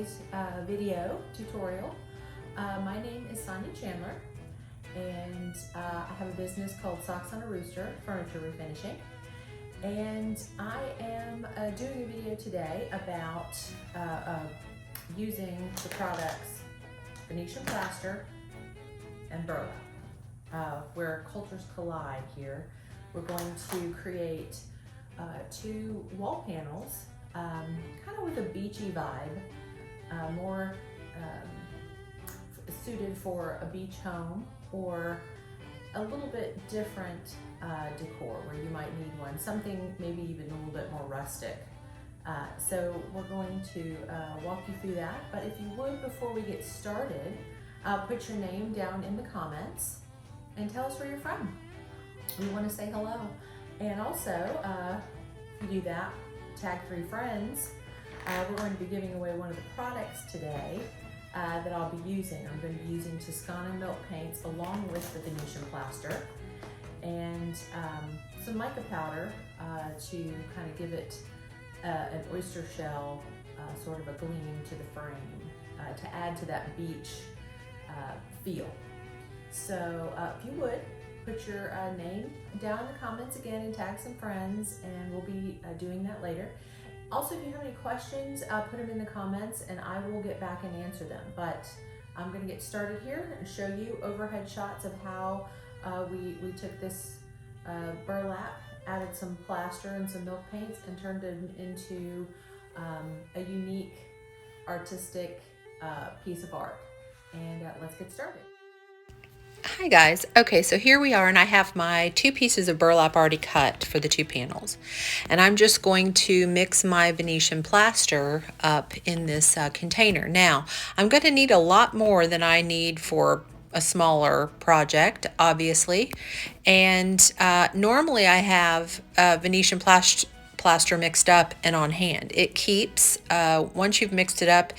today's video tutorial. My name is Sonja Chandler, and I have a business called Socks on a Rooster, furniture refinishing. And I am doing a video today about using the products Venetian Plaster and burlap. Where cultures collide here, we're going to create two wall panels, kind of with a beachy vibe, more suited for a beach home or a little bit different decor where you might need one, something maybe even a little bit more rustic. So we're going to walk you through that, but if you would, before we get started, put your name down in the comments and tell us where you're from. We want to say hello. And also, if you do that, tag 3 friends. We're going to be giving away one of the products today that I'll be using. I'm going to be using Toscana milk paints along with the Venetian plaster and some mica powder to kind of give it an oyster shell, sort of a gleam to the frame to add to that beach feel. So if you would, put your name down in the comments again and tag some friends, and we'll be doing that later. Also, if you have any questions, put them in the comments and I will get back and answer them. But I'm going to get started here and show you overhead shots of how we took this burlap, added some plaster and some milk paints, and turned it into a unique artistic piece of art. And let's get started. Hi guys. Okay, so here we are, and I have my 2 pieces of burlap already cut for the 2 panels. And I'm just going to mix my Venetian plaster up in this container. Now, I'm going to need a lot more than I need for a smaller project, obviously. And normally I have Venetian plaster mixed up and on hand. It keeps, once you've mixed it up,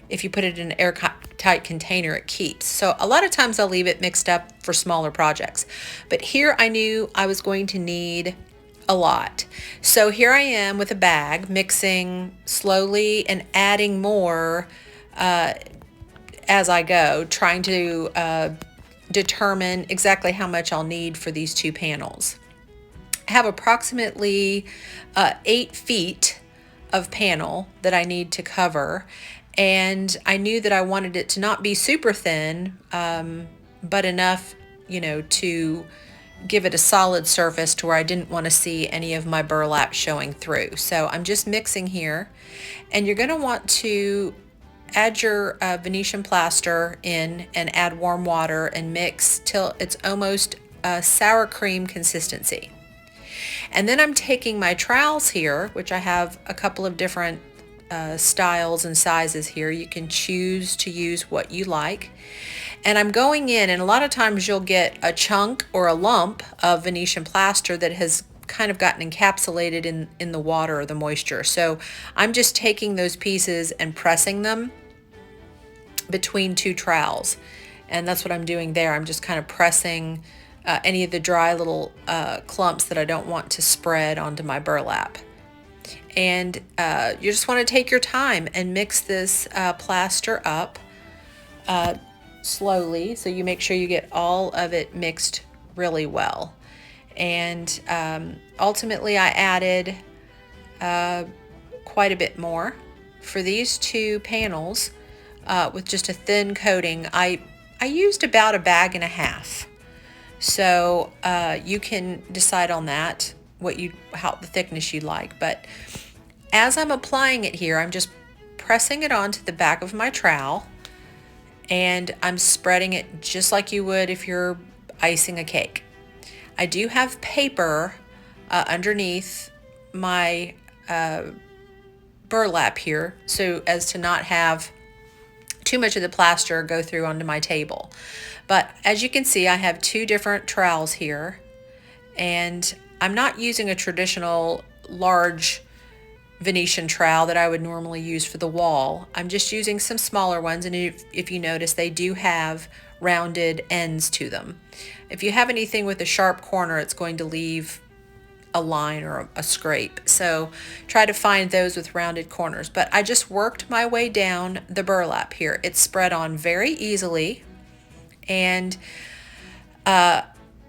if you put it in an airtight container, it keeps. So a lot of times I'll leave it mixed up for smaller projects. But here I knew I was going to need a lot. So here I am with a bag, mixing slowly and adding more as I go, trying to determine exactly how much I'll need for these 2 panels. I have approximately 8 feet of panel that I need to cover. And I knew that I wanted it to not be super thin, but enough, to give it a solid surface to where I didn't want to see any of my burlap showing through. So I'm just mixing here, and you're going to want to add your Venetian plaster in and add warm water and mix till it's almost a sour cream consistency. And then I'm taking my trowels here, which I have a couple of different styles and sizes here. You can choose to use what you like. And I'm going in, and a lot of times you'll get a chunk or a lump of Venetian plaster that has kind of gotten encapsulated in the water or the moisture. So I'm just taking those pieces and pressing them between 2 trowels. And that's what I'm doing there. I'm just kind of pressing any of the dry little clumps that I don't want to spread onto my burlap. And you just want to take your time and mix this plaster up slowly, so you make sure you get all of it mixed really well. And ultimately I added quite a bit more for these 2 panels with just a thin coating. I used about a bag and a half, so you can decide on that how the thickness you like. But as I'm applying it here, I'm just pressing it onto the back of my trowel, and I'm spreading it just like you would if you're icing a cake. I do have paper underneath my burlap here, so as to not have too much of the plaster go through onto my table. But as you can see, I have 2 different trowels here, and I'm not using a traditional large Venetian trowel that I would normally use for the wall. I'm just using some smaller ones, and if you notice, they do have rounded ends to them. If you have anything with a sharp corner, it's going to leave a line or a scrape. So try to find those with rounded corners. But I just worked my way down the burlap here. It's spread on very easily. And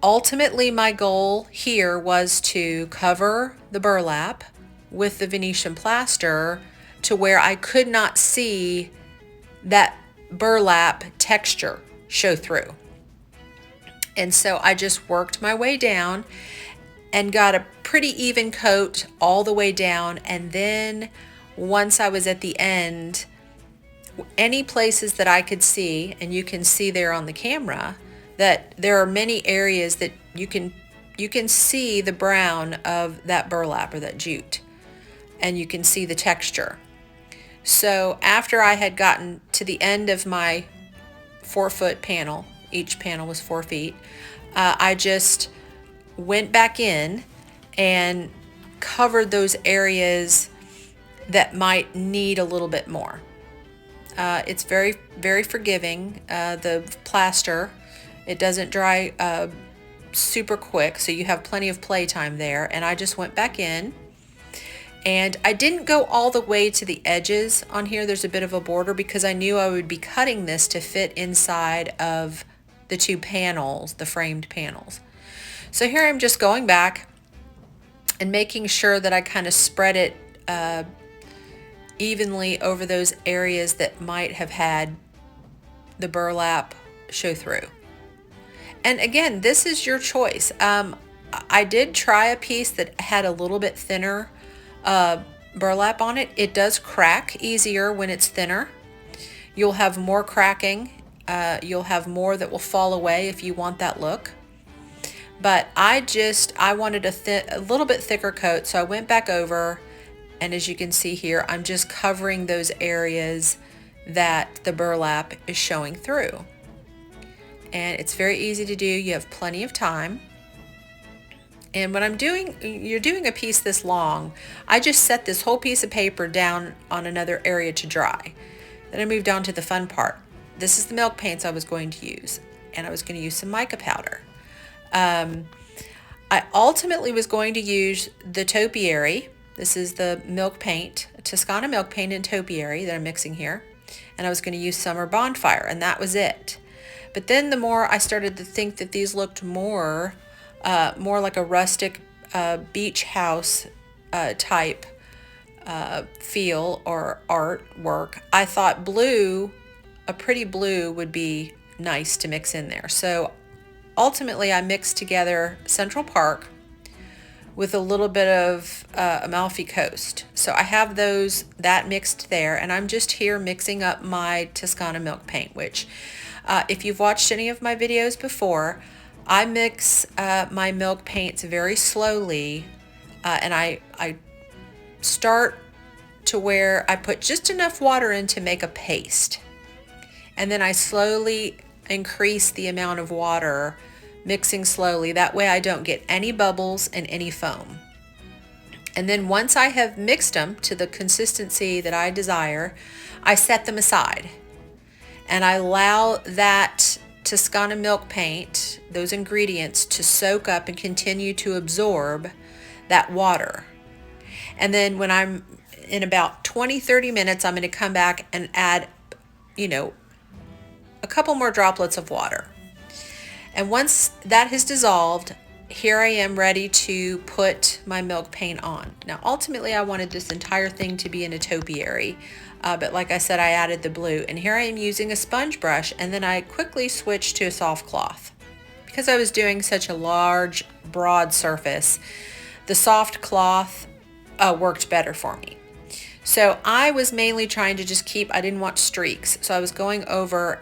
ultimately my goal here was to cover the burlap with the Venetian plaster to where I could not see that burlap texture show through. And so I just worked my way down and got a pretty even coat all the way down. And then once I was at the end, any places that I could see, and you can see there on the camera, that there are many areas that you can see the brown of that burlap or that jute, and you can see the texture. So after I had gotten to the end of my 4-foot panel, each panel was 4 feet, I just went back in and covered those areas that might need a little bit more. It's very, very forgiving. The plaster, it doesn't dry super quick, so you have plenty of playtime there. And I just went back in, and I didn't go all the way to the edges on here. There's a bit of a border because I knew I would be cutting this to fit inside of the 2 panels, the framed panels. So here I'm just going back and making sure that I kind of spread it evenly over those areas that might have had the burlap show through. And again, this is your choice. I did try a piece that had a little bit thinner burlap on it. It does crack easier when it's thinner. You'll have more cracking. You'll have more that will fall away if you want that look. But I wanted a little bit thicker coat, so I went back over, and as you can see here, I'm just covering those areas that the burlap is showing through. And it's very easy to do. You have plenty of time. And when you're doing a piece this long, I just set this whole piece of paper down on another area to dry. Then I moved on to the fun part. This is the milk paints I was going to use, and I was going to use some mica powder. I ultimately was going to use the topiary. This is the milk paint, Toscana milk paint in topiary that I'm mixing here. And I was going to use Summer Bonfire, and that was it. But then the more I started to think that these looked more like a rustic beach house type feel or artwork, I thought a pretty blue would be nice to mix in there. So ultimately I mixed together Central Park with a little bit of Amalfi Coast. So I have that mixed there, and I'm just here mixing up my Toscana milk paint, which if you've watched any of my videos before, I mix my milk paints very slowly, and I start to where I put just enough water in to make a paste. And then I slowly increase the amount of water, mixing slowly. That way I don't get any bubbles and any foam. And then once I have mixed them to the consistency that I desire, I set them aside. And I allow that Toscana milk paint, those ingredients, to soak up and continue to absorb that water. And then when I'm in about 20-30 minutes, I'm going to come back and add, a couple more droplets of water. And once that has dissolved, here I am ready to put my milk paint on. Now, ultimately, I wanted this entire thing to be in a topiary, but like I said, I added the blue. And here I am using a sponge brush, and then I quickly switched to a soft cloth. Because I was doing such a large, broad surface, the soft cloth worked better for me. So I was mainly trying to I didn't want streaks. So I was going over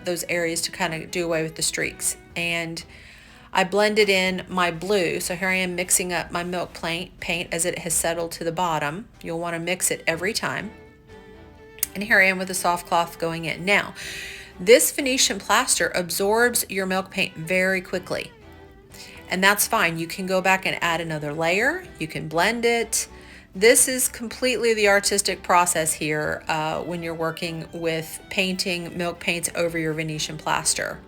those areas to kind of do away with the streaks. And I blended in my blue. So here I am mixing up my milk paint as it has settled to the bottom. You'll want to mix it every time. And here I am with the soft cloth going in. Now, this Venetian plaster absorbs your milk paint very quickly. And that's fine. You can go back and add another layer. You can blend it. This is completely the artistic process here when you're working with painting milk paints over your Venetian plaster.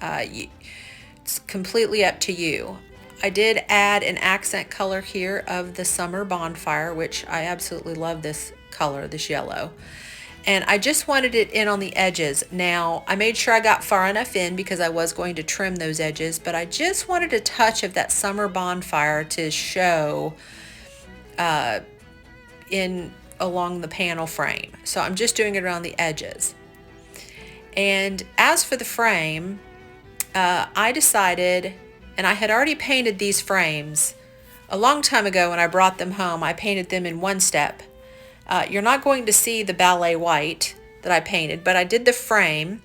It's completely up to you. I did add an accent color here of the summer bonfire, which I absolutely love this color, this yellow. And I just wanted it in on the edges. Now, I made sure I got far enough in because I was going to trim those edges, but I just wanted a touch of that summer bonfire to show in along the panel frame. So I'm just doing it around the edges. And as for the frame, I decided, and I had already painted these frames a long time ago when I brought them home. I painted them in one step. You're not going to see the ballet white that I painted, but I did the frame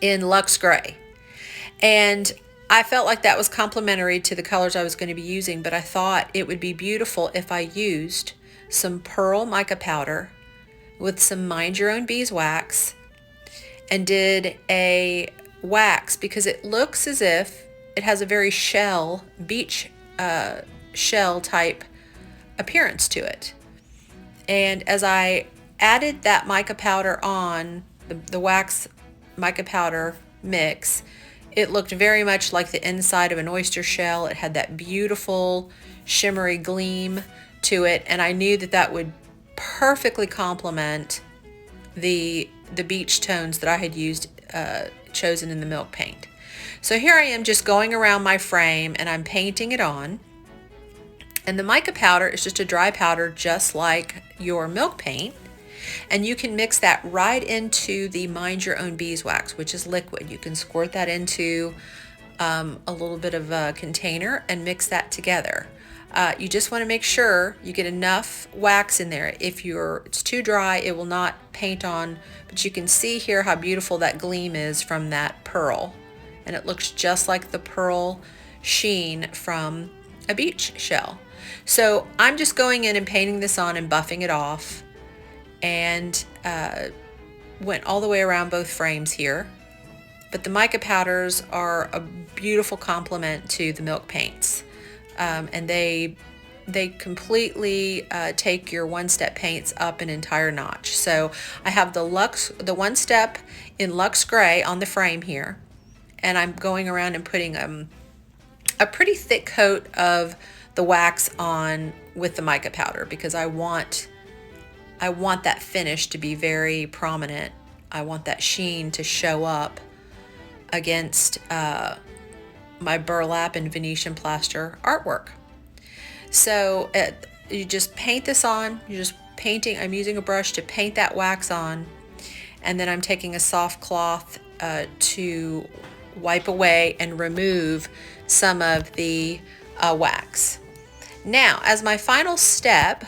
in Luxe Gray. And I felt like that was complementary to the colors I was going to be using, but I thought it would be beautiful if I used some pearl mica powder with some Mind Your Own Beeswax and did a wax, because it looks as if it has a very beach shell type appearance to it. And as I added that mica powder on, the wax mica powder mix, it looked very much like the inside of an oyster shell. It had that beautiful shimmery gleam to it, and I knew that that would perfectly complement the beach tones that I had chosen in the milk paint. So here I am just going around my frame and I'm painting it on. And the mica powder is just a dry powder, just like your milk paint. And you can mix that right into the Mind Your Own Beeswax, which is liquid. You can squirt that into a little bit of a container and mix that together. You just want to make sure you get enough wax in there. If it's too dry, it will not paint on, but you can see here how beautiful that gleam is from that pearl. And it looks just like the pearl sheen from a beach shell. So I'm just going in and painting this on and buffing it off, and went all the way around both frames here. But the mica powders are a beautiful complement to the milk paints. And they completely take your one-step paints up an entire notch. So I have the one step in Luxe Gray on the frame here, and I'm going around and putting a pretty thick coat of the wax on with the mica powder, because I want that finish to be very prominent. I want that sheen to show up against my burlap and Venetian plaster artwork. So you just paint this on. You're just painting. I'm using a brush to paint that wax on, and then I'm taking a soft cloth to wipe away and remove some of the wax. Now, as my final step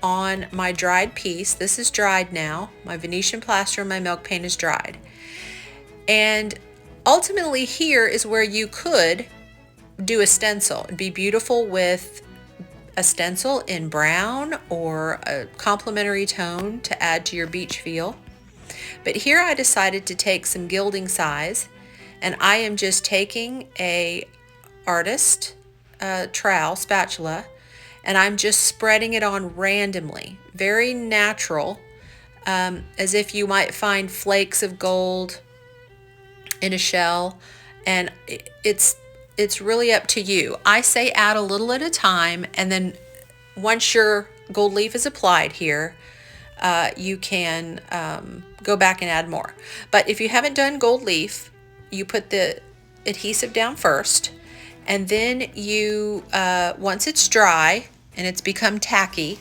on my dried piece, this is dried now. My Venetian plaster and my milk paint is dried. And ultimately here is where you could do a stencil. It'd be beautiful with a stencil in brown or a complementary tone to add to your beach feel. But here I decided to take some gilding size, and I am just taking a artist trowel spatula, and I'm just spreading it on randomly, very natural, as if you might find flakes of gold in a shell. And it's really up to you. I say add a little at a time, and then once your gold leaf is applied here, you can go back and add more. But if you haven't done gold leaf, you put the adhesive down first, and then you once it's dry and it's become tacky,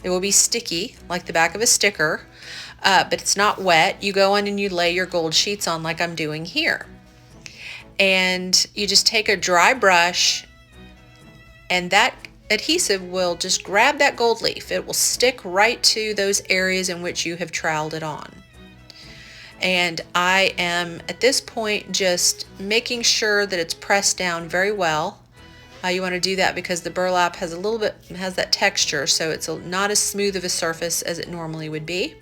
it will be sticky like the back of a sticker, but it's not wet. You go in and you lay your gold sheets on like I'm doing here. And you just take a dry brush, and that adhesive will just grab that gold leaf. It will stick right to those areas in which you have troweled it on. And I am at this point just making sure that it's pressed down very well. You want to do that because the burlap has that texture, so it's not as smooth of a surface as it normally would be.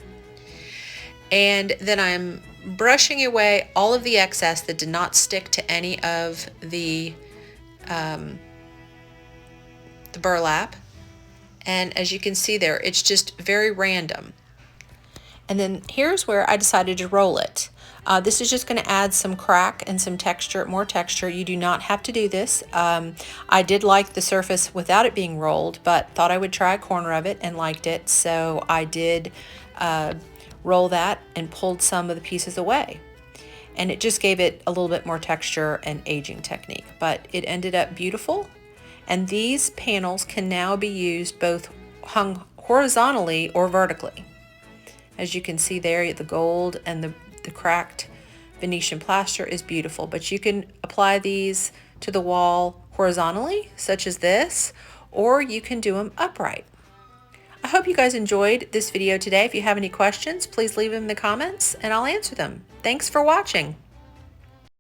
And then I'm brushing away all of the excess that did not stick to any of the burlap. And as you can see there, it's just very random. And then here's where I decided to roll it. This is just going to add some crack and some texture, more texture. You do not have to do this. I did like the surface without it being rolled, but thought I would try a corner of it and liked it. So I did roll that and pulled some of the pieces away. And it just gave it a little bit more texture and aging technique. But it ended up beautiful. And these panels can now be used both hung horizontally or vertically. As you can see there, the gold and the cracked Venetian plaster is beautiful, but you can apply these to the wall horizontally, such as this, or you can do them upright. I hope you guys enjoyed this video today. If you have any questions, please leave them in the comments and I'll answer them. Thanks for watching.